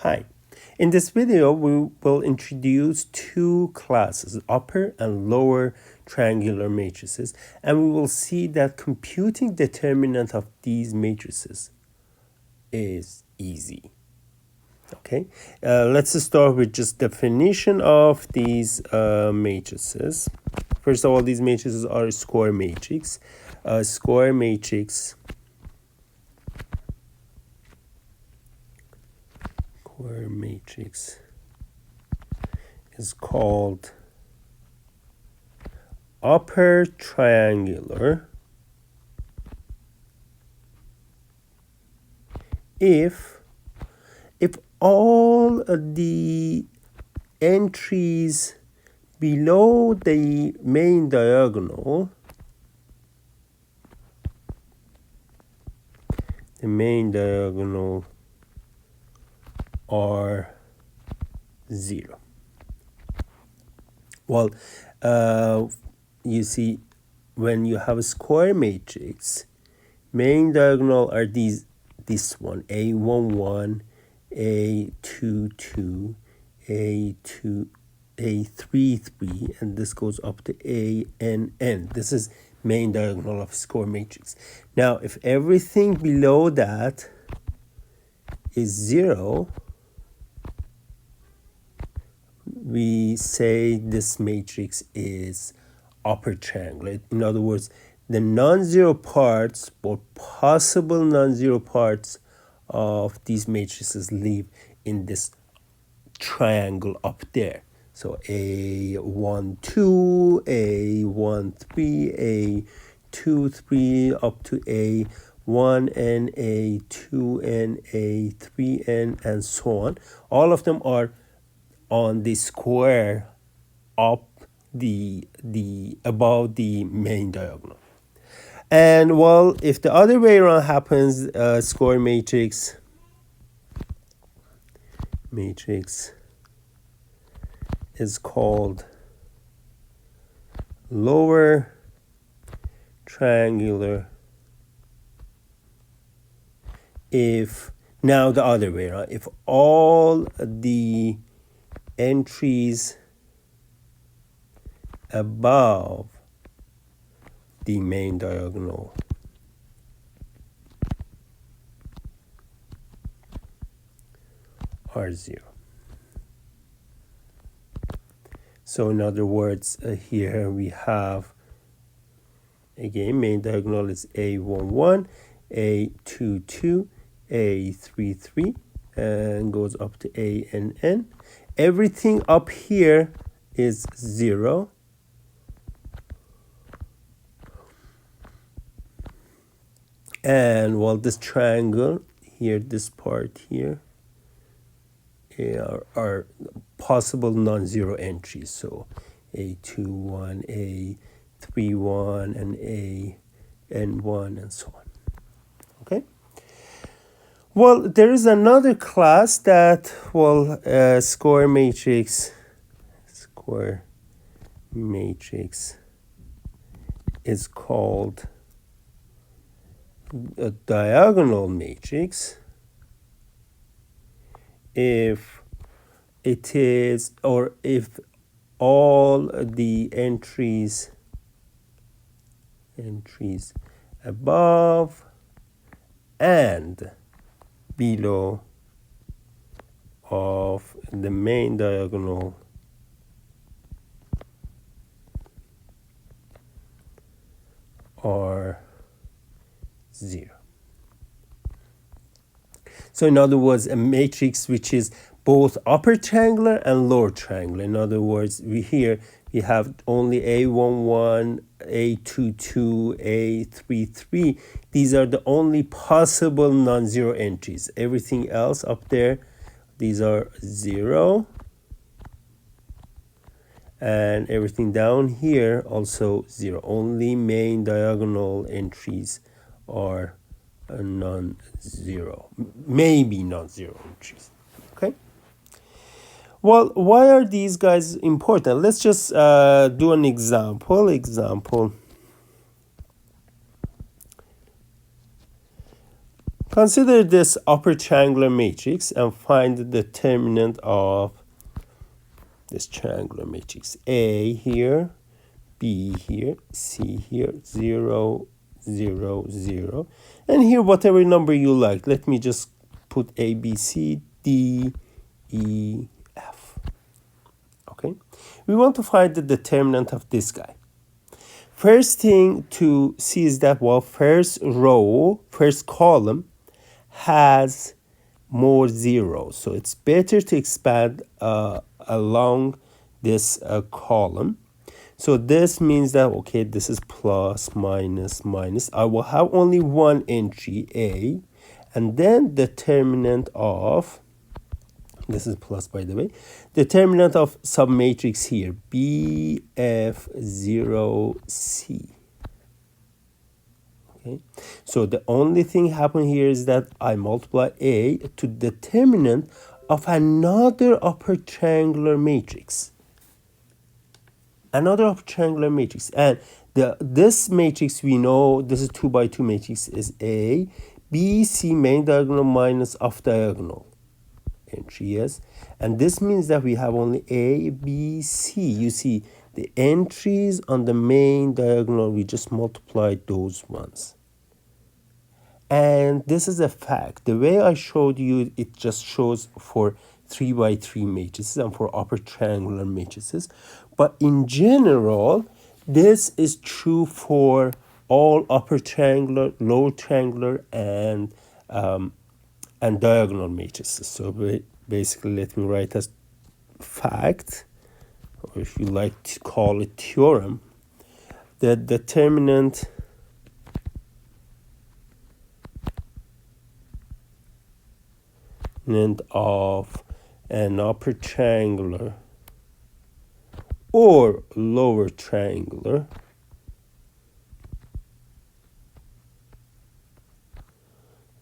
Hi. In this video, we will introduce two classes, upper and lower triangular matrices, and we will see that computing determinant of these matrices is easy. Okay, let's start with just definition of these matrices. First of all, these matrices are a square matrix. A square matrix is called upper triangular if all the entries below the main diagonal are 0. Well, you see, when you have a square matrix, main diagonal are this one, A11, A22, A2, A33, and this goes up to ANN. This is main diagonal of square matrix. Now, if everything below that is 0, we say this matrix is upper triangular. In other words, the non-zero parts or possible non-zero parts of these matrices live in this triangle up there. So A12, A13, A23 up to A1N, A2N, A3N, and so on. All of them are on the square up the above the main diagonal. And well, if the other way around happens, square matrix is called lower triangular if, now the other way around, if all the entries above the main diagonal are 0. So in other words, here we have, again, main diagonal is A11, A22, A33, and goes up to ANN. Everything up here is 0. And well, this triangle here, this part here, are possible non-zero entries. So A21, A31, and AN1, and so on. Okay. Well, there is another class that, well, square matrix is called a diagonal matrix if it is, or if all the entries above and below of the main diagonal are 0. So in other words, a matrix which is both upper triangular and lower triangular. In other words, we have only A11, A22, A33. These are the only possible non-zero entries. Everything else up there, these are 0. And everything down here also 0. Only main diagonal entries are non-zero, maybe non-zero entries. Okay. Well, why are these guys important? Let's just do an example. Consider this upper triangular matrix and find the determinant of this triangular matrix. A here, B here, C here, 0, 0, 0. And here, whatever number you like. Let me just put A, B, C, D, E, F. Okay? We want to find the determinant of this guy. First thing to see is that, well, first row, first column has more zeros. So it's better to expand along this column. So this means that, okay, this is plus, minus, minus. I will have only one entry, A, and then determinant of, this is plus by the way, determinant of submatrix here, BF0C. Okay, so the only thing happen here is that I multiply A to determinant of another upper triangular matrix. Another upper triangular matrix. And this matrix, we know this is 2 by 2 matrix, is A, B, C, main diagonal minus off diagonal entry, yes. And this means that we have only A, B, C. You see, the entries on the main diagonal, we just multiplied those ones. And this is a fact. The way I showed you, it just shows for 3 by 3 matrices and for upper triangular matrices. But in general, this is true for all upper triangular, lower triangular, and diagonal matrices. So basically, let me write as fact, or if you like to call it theorem, the determinant of an upper triangular or lower triangular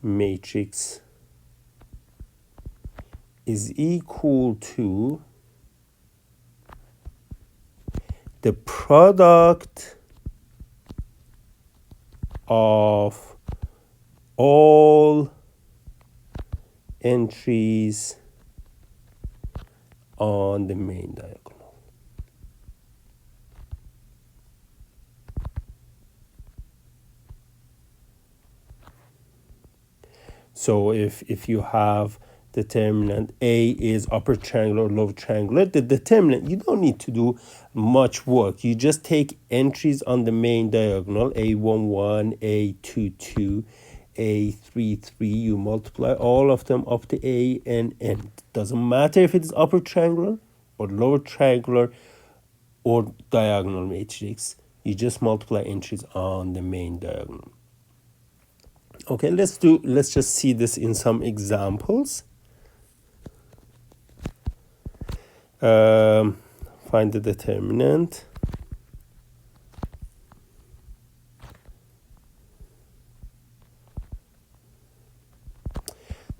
matrix is equal to the product of all entries on the main diagonal. So if you have determinant A is upper triangular or lower triangular, the determinant, you don't need to do much work. You just take entries on the main diagonal, A11, A22, A33, you multiply all of them up to A and N. Doesn't matter if it's upper triangular or lower triangular or diagonal matrix. You just multiply entries on the main diagonal. Okay, let's just see this in some examples. Find the determinant.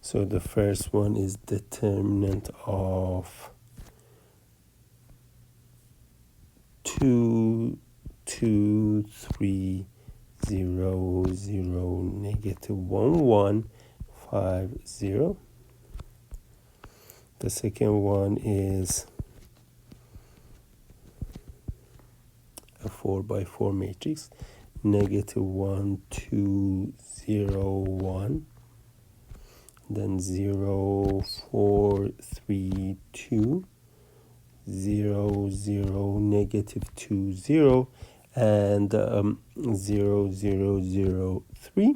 So the first one is determinant of 2, 2, 3, 0, 0, negative 1, 1, 5, 0. The second one is a 4 by 4 matrix, negative 1, 2, 0, 1. Then 0, 4, 3, 2, 0, 0, negative 2, 0, and 0, 0, 0, 3.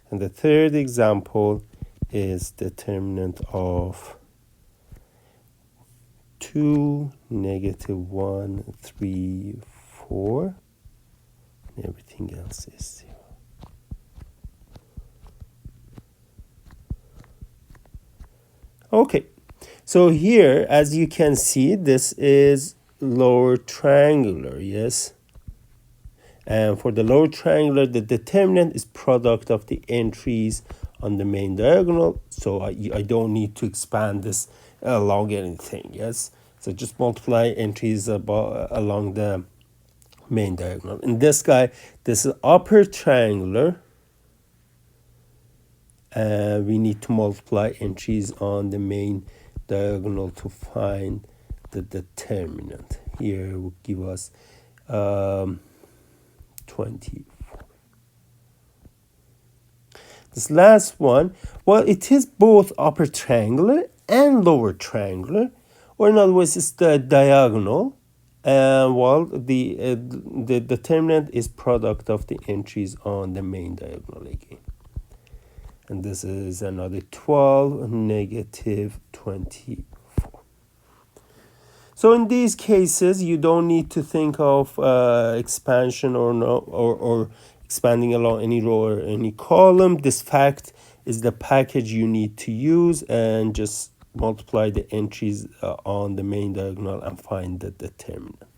And the third example is determinant of 2, negative 1, 3, 4, and everything else is 0. Okay, so here, as you can see, this is lower triangular, yes? And for the lower triangular, the determinant is product of the entries on the main diagonal. So I don't need to expand this along anything, yes? So just multiply entries along the main diagonal. In this guy, this is upper triangular we need to multiply entries on the main diagonal to find the determinant. Here will give us 20. This last one, well, it is both upper triangular and lower triangular, or in other words, it's the diagonal. Well, the determinant is product of the entries on the main diagonal again. And this is another 12, negative 24. So in these cases, you don't need to think of expansion or expanding along any row or any column. This fact is the package you need to use, and just multiply the entries on the main diagonal and find the determinant.